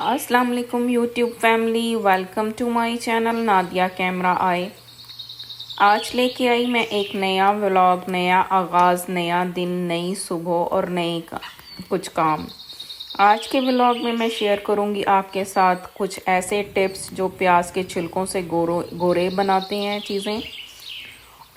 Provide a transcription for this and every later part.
अस्सलाम वालेकुम YouTube family, welcome to my channel Nadia कैमरा आए। आज लेके आई मैं एक नया व्लॉग, नया आगाज़, नया दिन, नई सुबह और नए कुछ काम। आज के व्लॉग में मैं शेयर करूंगी आपके साथ कुछ ऐसे टिप्स जो प्याज के छिलकों से गोरे बनाते हैं चीज़ें,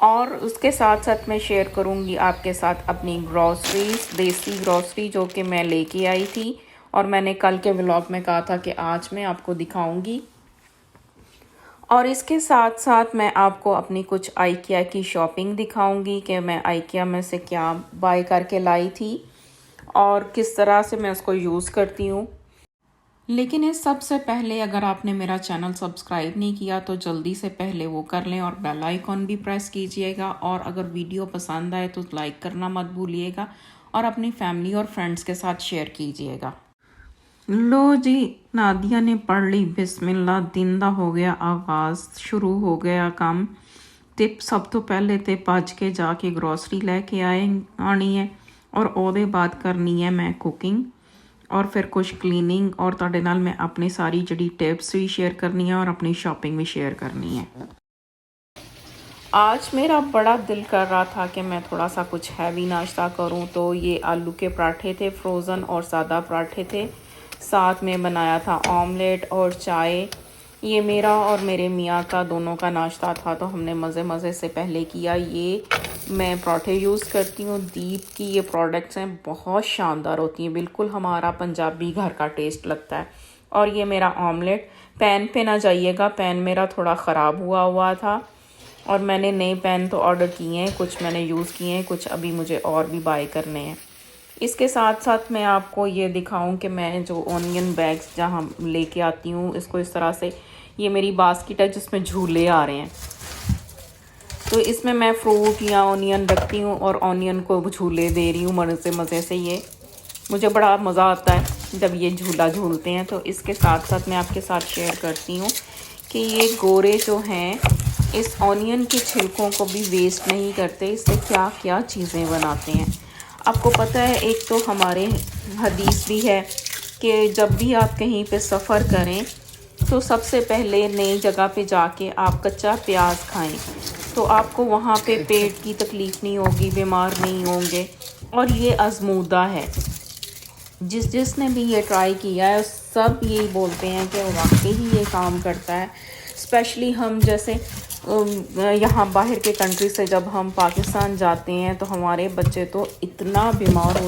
और उसके साथ साथ मैं शेयर करूंगी आपके साथ अपनी ग्रॉसरीज, देसी ग्रॉसरी जो कि मैं लेके आई थी और मैंने कल के व्लॉग में कहा था कि आज मैं आपको दिखाऊंगी। और इसके साथ साथ मैं आपको अपनी कुछ आइकिया की शॉपिंग दिखाऊंगी कि मैं आइकिया में से क्या बाय करके लाई थी और किस तरह से मैं उसको यूज़ करती हूँ। लेकिन इस सबसे पहले अगर आपने मेरा चैनल सब्सक्राइब नहीं किया तो जल्दी से पहले वो कर लें और बेल आइकॉन भी प्रेस कीजिएगा, और अगर वीडियो पसंद आए तो लाइक करना मत भूलिएगा और अपनी फैमिली और फ्रेंड्स के साथ शेयर कीजिएगा। लो जी, नादिया ने पढ़ ली बिस्मिल्लाह, दिन दा हो गया आगाज़, शुरू हो गया काम। टिप सब तो पहले ते भज के जाके ग्रॉसरी लैके आनी है और ਉਹਦੇ बाद करनी है मैं कुकिंग और फिर कुछ क्लीनिंग, और ਤੁਹਾਡੇ ਨਾਲ मैं अपनी सारी जड़ी टिप्स भी शेयर करनी है और अपनी शॉपिंग भी शेयर करनी है। आज मेरा बड़ा दिल कर रहा था कि मैं थोड़ा सा कुछ हैवी नाश्ता करूं, तो ये आलू के पराठे थे, फ्रोज़न और सादा पराठे थे, साथ में बनाया था ऑमलेट और चाय। ये मेरा और मेरे मियाँ का दोनों का नाश्ता था, तो हमने मज़े मज़े से पहले किया। ये मैं पराठे यूज़ करती हूँ, दीप की ये प्रोडक्ट्स हैं, बहुत शानदार होती हैं, बिल्कुल हमारा पंजाबी घर का टेस्ट लगता है। और ये मेरा ऑमलेट, पैन पे ना जाइएगा, पैन मेरा थोड़ा ख़राब हुआ था और मैंने नए पैन तो ऑर्डर किए हैं, कुछ मैंने यूज़ किए हैं, कुछ अभी मुझे और भी बाय करने हैं। इसके साथ साथ मैं आपको ये दिखाऊं कि मैं जो ऑनियन बैग्स जहाँ लेके आती हूँ, इसको इस तरह से, ये मेरी बास्केट है जिसमें झूले आ रहे हैं, तो इसमें मैं फ्रूट या ऑनियन रखती हूँ और ऑनियन को झूले दे रही हूँ मज़े से। ये मुझे बड़ा मज़ा आता है जब ये झूला झूलते हैं। तो इसके साथ साथ मैं आपके साथ शेयर करती हूँ कि ये गोरे जो हैं इस ऑनियन के छिलकों को भी वेस्ट नहीं करते, इससे क्या क्या चीज़ें बनाते हैं। आपको पता है, एक तो हमारे हदीस भी है कि जब भी आप कहीं पे सफ़र करें तो सबसे पहले नई जगह पे जाके आप कच्चा प्याज खाएं, तो आपको वहाँ पे पेट की तकलीफ़ नहीं होगी, बीमार नहीं होंगे। और ये आजमूदा है, जिसने भी ये ट्राई किया है सब यही बोलते हैं कि वाकई ही ये काम करता है। स्पेशली हम जैसे यहाँ बाहर के कंट्री से जब हम पाकिस्तान जाते हैं तो हमारे बच्चे तो इतना बीमार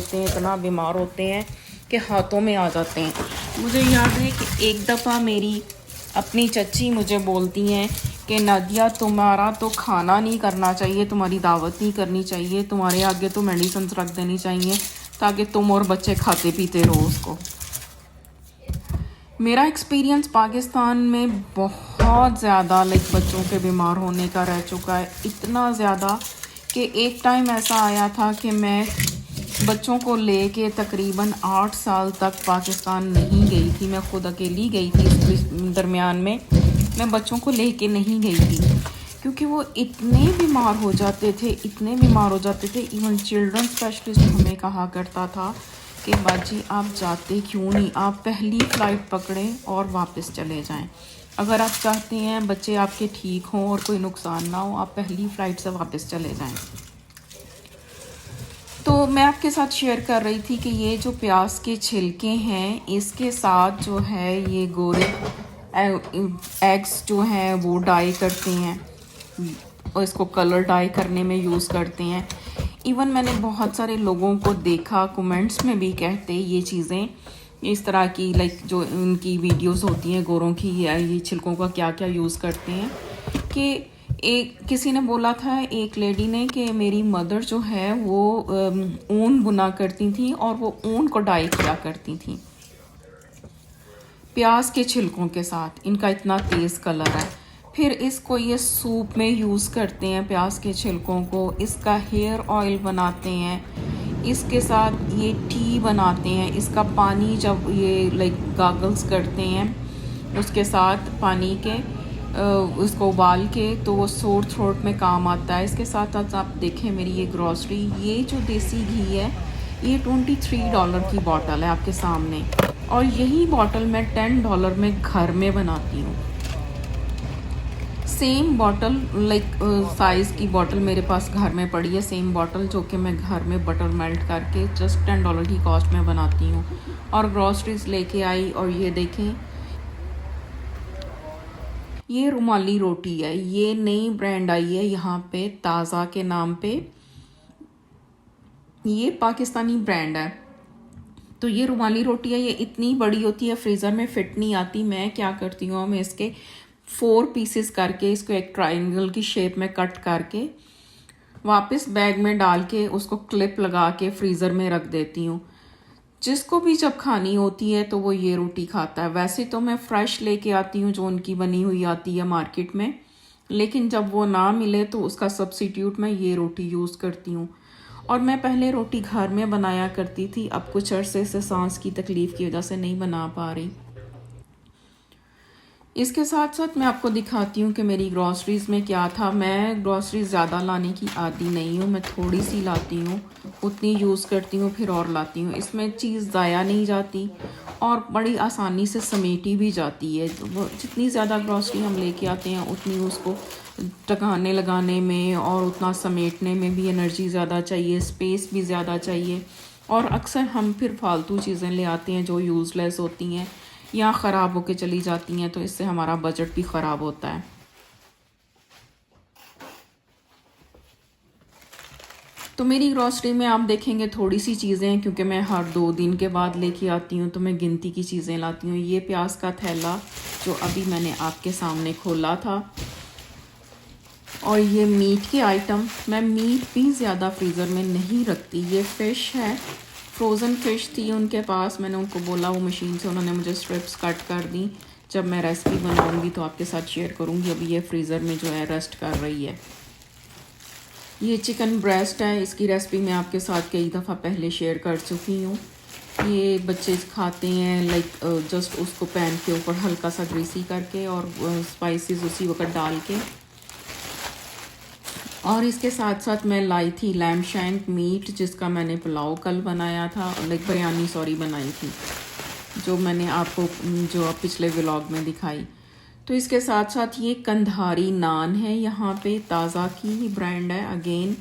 होते हैं कि हाथों में आ जाते हैं। मुझे याद है कि एक दफ़ा मेरी अपनी चच्ची मुझे बोलती हैं कि नादिया, तुम्हारा तो खाना नहीं करना चाहिए, तुम्हारी दावत नहीं करनी चाहिए, तुम्हारे आगे तो मेडिसिन रख देनी चाहिए ताकि तुम और बच्चे खाते पीते रहो उसको। मेरा एक्सपीरियंस पाकिस्तान में बहुत ज़्यादा बच्चों के बीमार होने का रह चुका है, इतना ज़्यादा कि एक टाइम ऐसा आया था कि मैं बच्चों को लेके तकरीबन 8 साल तक पाकिस्तान नहीं गई थी। मैं खुद अकेली गई थी, इस दरमियान में मैं बच्चों को लेके नहीं गई थी क्योंकि वो इतने बीमार हो जाते थे। इवन चिल्ड्रन स्पेशलिस्ट हमें कहा करता था कि बाजी आप जाते क्यों नहीं, आप पहली फ़्लाइट पकड़ें और वापस चले जाएं। अगर आप चाहते हैं बच्चे आपके ठीक हों और कोई नुकसान ना हो, आप पहली फ़्लाइट से वापस चले जाएं। तो मैं आपके साथ शेयर कर रही थी कि ये जो प्याज के छिलके हैं, इसके साथ जो है ये गोरे एग्स जो हैं वो डाई करते हैं और इसको कलर डाई करने में यूज़ करते हैं। इवन मैंने बहुत सारे लोगों को देखा, कमेंट्स में भी कहते ये चीज़ें इस तरह की, जो इनकी वीडियोस होती हैं गोरों की, ये छिलकों का क्या क्या यूज़ करते हैं। कि किसी ने बोला था, एक लेडी ने, कि मेरी मदर जो है वो ऊन बुना करती थी और वो ऊन को डाई किया करती थी प्याज के छिलकों के साथ, इनका इतना तेज़ कलर है। फिर इसको ये सूप में यूज़ करते हैं प्याज के छिलकों को, इसका हेयर ऑयल बनाते हैं, इसके साथ ये टी बनाते हैं, इसका पानी जब ये गागल्स करते हैं उसके साथ पानी के उसको उबाल के, तो वो सोर थ्रोट में काम आता है। इसके साथ साथ आप देखें मेरी ये ग्रॉसरी, ये जो देसी घी है ये $23 की बॉटल है आपके सामने, और यही बॉटल मैं $10 में घर में बनाती हूँ। सेम बॉटल लाइक साइज़ की बॉटल मेरे पास घर में पड़ी है, सेम बॉटल जो कि मैं घर में बटर मेल्ट करके जस्ट $10 की कॉस्ट में बनाती हूँ। और ग्रॉसरीज लेके आई और ये देखें, ये रुमाली रोटी है। ये नई ब्रांड आई है यहाँ पे ताज़ा के नाम पे, ये पाकिस्तानी ब्रांड है। तो ये रुमाली रोटी है, ये इतनी बड़ी होती है, फ्रीज़र में फिट नहीं आती। मैं क्या करती हूँ, मैं इसके 4 पीसेस करके इसको एक ट्रायंगल की शेप में कट करके वापस बैग में डाल के उसको क्लिप लगा के फ्रीज़र में रख देती हूँ। जिसको भी जब खानी होती है तो वो ये रोटी खाता है। वैसे तो मैं फ़्रेश लेके आती हूँ जो उनकी बनी हुई आती है मार्केट में, लेकिन जब वो ना मिले तो उसका सब्स्टिट्यूट मैं ये रोटी यूज़ करती हूँ। और मैं पहले रोटी घर में बनाया करती थी, अब कुछ अरसे से सांस की तकलीफ़ की वजह से नहीं बना पा रही। इसके साथ साथ मैं आपको दिखाती हूँ कि मेरी ग्रॉसरीज़ में क्या था। मैं ग्रॉसरीज ज़्यादा लाने की आदी नहीं हूँ, मैं थोड़ी सी लाती हूँ, उतनी यूज़ करती हूँ, फिर और लाती हूँ। इसमें चीज़ ज़ाया नहीं जाती और बड़ी आसानी से समेटी भी जाती है। वो जितनी ज़्यादा ग्रॉसरी हम लेके आते हैं उतनी उसको टकाने लगाने में और उतना समेटने में भी एनर्जी ज़्यादा चाहिए, स्पेस भी ज़्यादा चाहिए। और अक्सर हम फिर फालतू चीज़ें ले आते हैं जो यूज़लेस होती हैं या ख़राब होके चली जाती हैं, तो इससे हमारा बजट भी ख़राब होता है। तो मेरी ग्रॉसरी में आप देखेंगे थोड़ी सी चीज़ें हैं, क्योंकि मैं हर 2 दिन के बाद लेके आती हूँ तो मैं गिनती की चीज़ें लाती हूँ। ये प्याज का थैला जो अभी मैंने आपके सामने खोला था, और ये मीट के आइटम। मैं मीट भी ज़्यादा फ्रीज़र में नहीं रखती। ये फ़िश है, फ्रोज़न फ़िश थी उनके पास, मैंने उनको बोला, वो मशीन से उन्होंने मुझे स्ट्रिप्स कट कर दी। जब मैं रेसिपी बनाऊंगी तो आपके साथ शेयर करूंगी। अभी ये फ्रीज़र में जो है रेस्ट कर रही है। ये चिकन ब्रेस्ट है, इसकी रेसिपी मैं आपके साथ कई दफ़ा पहले शेयर कर चुकी हूँ। ये बच्चे खाते हैं लाइक जस्ट उसको पैन के ऊपर हल्का सा ग्रीसी करके और स्पाइसेस उसी वक्त डाल के। और इसके साथ साथ मैं लाई थी लैम्ब शैंक मीट, जिसका मैंने पुलाव कल बनाया था, लाइक बिरयानी सॉरी बनाई थी, जो मैंने आपको जो पिछले व्लॉग में दिखाई। तो इसके साथ साथ ये कंधारी नान है, यहाँ पे ताज़ा की ही ब्रांड है। अगेन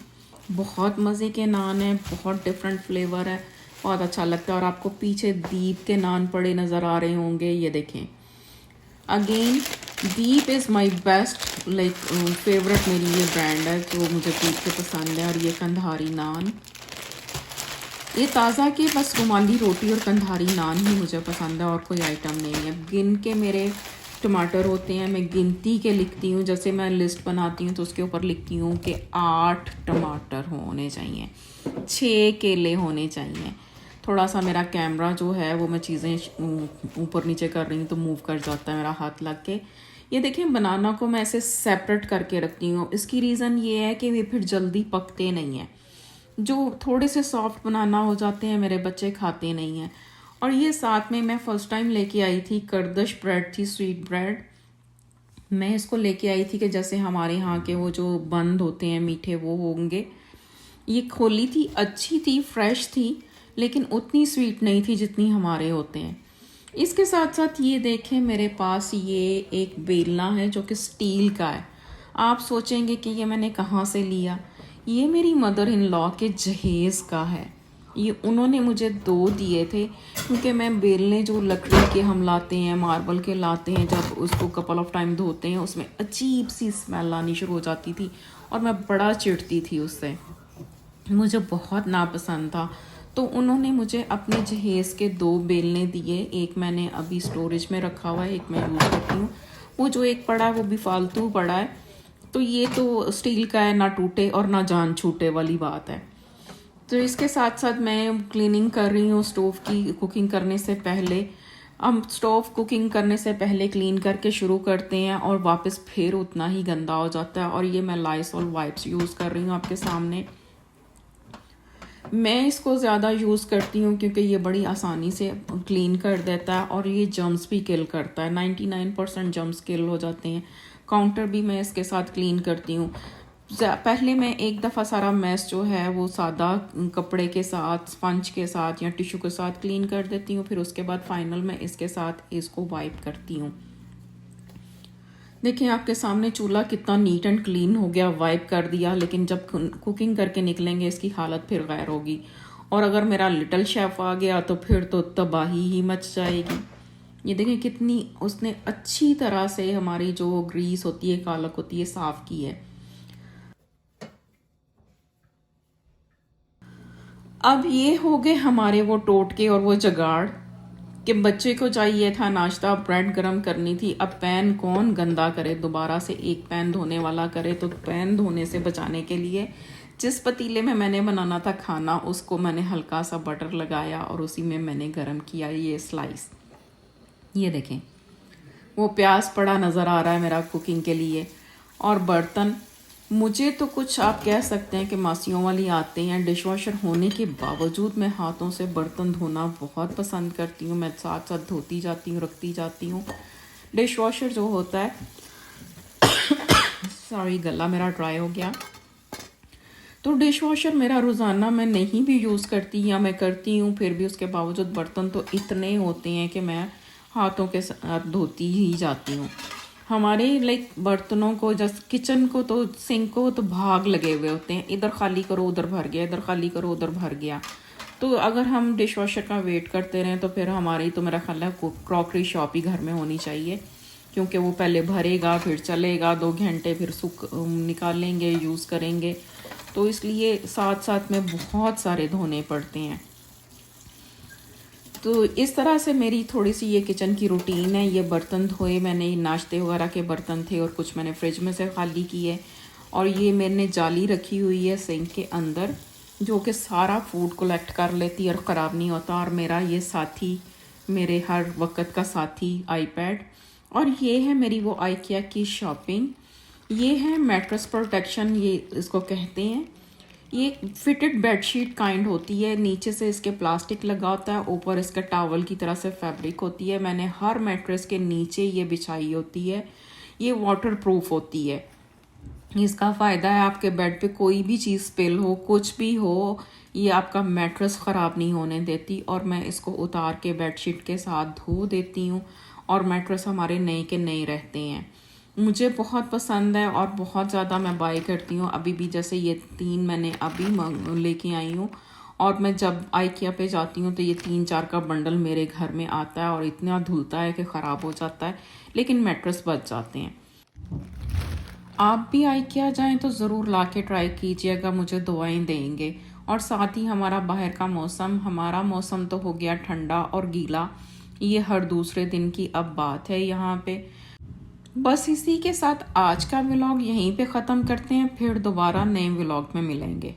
बहुत मज़े के नान है, बहुत डिफरेंट फ्लेवर है, बहुत अच्छा लगता है। और आपको पीछे दीप के नान पड़े नज़र आ रहे होंगे, ये देखें। Again Deep is my best like favourite, मेरी ये ब्रांड है जो मुझे दीप के पसंद है। और ये कंधारी नान, ये ताज़ा के बस रुमाली रोटी और कंधारी नान ही मुझे पसंद है, और कोई आइटम नहीं है। गिन के मेरे टमाटर होते हैं, मैं गिनती के लिखती हूँ। जैसे मैं लिस्ट बनाती हूँ तो उसके ऊपर लिखती हूँ कि 8 टमाटर होने चाहिए, 6 केले होने चाहिए। थोड़ा सा मेरा कैमरा जो है वो मैं चीज़ें ऊपर नीचे कर रही हूँ तो मूव कर जाता है मेरा हाथ लग के। ये देखें, बनाना को मैं ऐसे सेपरेट करके रखती हूँ। इसकी रीज़न ये है कि वे फिर जल्दी पकते नहीं हैं। जो थोड़े से सॉफ्ट बनाना हो जाते हैं मेरे बच्चे खाते नहीं हैं। और ये साथ में मैं फ़र्स्ट टाइम लेके आई थी कर्दिश ब्रेड थी, स्वीट ब्रेड। मैं इसको लेके आई थी कि जैसे हमारे यहाँ के वो जो बंद होते हैं मीठे वो होंगे। ये खोली थी, अच्छी थी, फ्रेश थी, लेकिन उतनी स्वीट नहीं थी जितनी हमारे होते हैं। इसके साथ साथ ये देखें, मेरे पास ये एक बेलना है जो कि स्टील का है। आप सोचेंगे कि ये मैंने कहाँ से लिया। ये मेरी मदर इन लॉ के जहेज़ का है। ये उन्होंने मुझे 2 दिए थे, क्योंकि मैं बेलने जो लकड़ी के हम लाते हैं, मार्बल के लाते हैं, जब उसको कपल ऑफ टाइम धोते हैं उसमें अजीब सी स्मेल आनी शुरू हो जाती थी और मैं बड़ा चिढ़ती थी उससे, मुझे बहुत नापसंद था। तो उन्होंने मुझे अपने जहेज़ के 2 बेलने दिए। एक मैंने अभी स्टोरेज में रखा हुआ है, एक मैं यूज़ करती हूँ। वो जो एक पड़ा है वो भी फालतू पड़ा है। तो ये तो स्टील का है, ना टूटे और ना जान छूटे वाली बात है। तो इसके साथ साथ मैं क्लीनिंग कर रही हूँ स्टोव की। कुकिंग करने से पहले हम स्टोव कुकिंग करने से पहले क्लीन करके शुरू करते हैं और वापस फिर उतना ही गंदा हो जाता है। और ये मैं लाइसॉल वाइप्स यूज़ कर रही हूँ आपके सामने। मैं इसको ज़्यादा यूज़ करती हूँ क्योंकि ये बड़ी आसानी से क्लीन कर देता है और ये जर्म्स भी किल करता है। 99% जर्म्स किल हो जाते हैं। काउंटर भी मैं इसके साथ क्लीन करती हूँ। पहले मैं एक दफ़ा सारा मैस जो है वो सादा कपड़े के साथ, स्पंज के साथ या टिश्यू के साथ क्लीन कर देती हूँ, फिर उसके बाद फाइनल में इसके साथ इसको वाइप करती हूँ। देखिए आपके सामने चूल्हा कितना नीट एंड क्लीन हो गया, वाइप कर दिया, लेकिन जब कुकिंग करके निकलेंगे इसकी हालत फिर गैर होगी। और अगर मेरा लिटिल शेफ़ आ गया तो फिर तो तबाही ही मच जाएगी। ये देखें कितनी उसने अच्छी तरह से हमारी जो ग्रीस होती है, कालक होती है, साफ़ की है। अब ये हो गए हमारे वो टोटके और वो जुगाड़ कि बच्चे को चाहिए था नाश्ता, ब्रेड गरम करनी थी। अब पैन कौन गंदा करे, दोबारा से एक पैन धोने वाला करे। तो पैन धोने से बचाने के लिए जिस पतीले में मैंने बनाना था खाना, उसको मैंने हल्का सा बटर लगाया और उसी में मैंने गरम किया ये स्लाइस। ये देखें वो प्याज पड़ा नज़र आ रहा है मेरा कुकिंग के लिए। और बर्तन मुझे तो कुछ आप कह सकते हैं कि मासियों वाली आते हैं। डिश वॉशर होने के बावजूद मैं हाथों से बर्तन धोना बहुत पसंद करती हूँ। मैं साथ साथ धोती जाती हूँ, रखती जाती हूँ। डिश वॉशर जो होता है सॉरी गला मेरा ड्राई हो गया। तो डिश वॉशर मेरा रोज़ाना मैं नहीं भी यूज़ करती या मैं करती हूँ, फिर भी उसके बावजूद बर्तन तो इतने होते हैं कि मैं हाथों के साथ धोती ही जाती हूँ। हमारे बर्तनों को, जैसे किचन को तो सिंक को तो भाग लगे हुए होते हैं, इधर खाली करो उधर भर गया, इधर खाली करो उधर भर गया। तो अगर हम डिश वॉशर का वेट करते रहें तो फिर हमारी तो मेरा ख्याल है क्रॉकरी शॉप ही घर में होनी चाहिए, क्योंकि वो पहले भरेगा फिर चलेगा 2 घंटे, फिर निकालेंगे यूज़ करेंगे। तो इसलिए साथ साथ में बहुत सारे धोने पड़ते हैं। तो इस तरह से मेरी थोड़ी सी ये किचन की रूटीन है। ये बर्तन धोए मैंने, नाश्ते वगैरह के बर्तन थे और कुछ मैंने फ्रिज में से खाली किए। और ये मैंने जाली रखी हुई है सिंक के अंदर, जो कि सारा फूड कलेक्ट कर लेती है और ख़राब नहीं होता। और मेरा ये साथी, मेरे हर वक्त का साथी आईपैड। और ये है मेरी वो आइकिया की शॉपिंग। ये है मैट्रेस प्रोटेक्शन, ये इसको कहते हैं। ये फिटेड बेडशीट काइंड होती है, नीचे से इसके प्लास्टिक लगा होता है, ऊपर इसका टॉवल की तरह से फैब्रिक होती है। मैंने हर मैट्रेस के नीचे ये बिछाई होती है। ये वाटर प्रूफ होती है। इसका फ़ायदा है आपके बेड पे कोई भी चीज़ स्पिल हो, कुछ भी हो, ये आपका मैट्रेस ख़राब नहीं होने देती। और मैं इसको उतार के बेडशीट के साथ धो देती हूँ और मैट्रेस हमारे नए के नए रहते हैं। मुझे बहुत पसंद है और बहुत ज़्यादा मैं बाय करती हूँ। अभी भी जैसे ये 3 मैंने अभी लेके आई हूँ, और मैं जब आइकिया पे जाती हूँ तो ये 3-4 का बंडल मेरे घर में आता है और इतना धुलता है कि ख़राब हो जाता है, लेकिन मैट्रेस बच जाते हैं। आप भी आइकिया जाएं तो ज़रूर ला के ट्राई कीजिएगा, मुझे दुआएं देंगे। और साथ ही हमारा बाहर का मौसम, हमारा मौसम तो हो गया ठंडा और गीला। ये हर दूसरे दिन की अब बात है यहाँ पे। बस इसी के साथ आज का व्लॉग यहीं पे ख़त्म करते हैं, फिर दोबारा नए व्लॉग में मिलेंगे।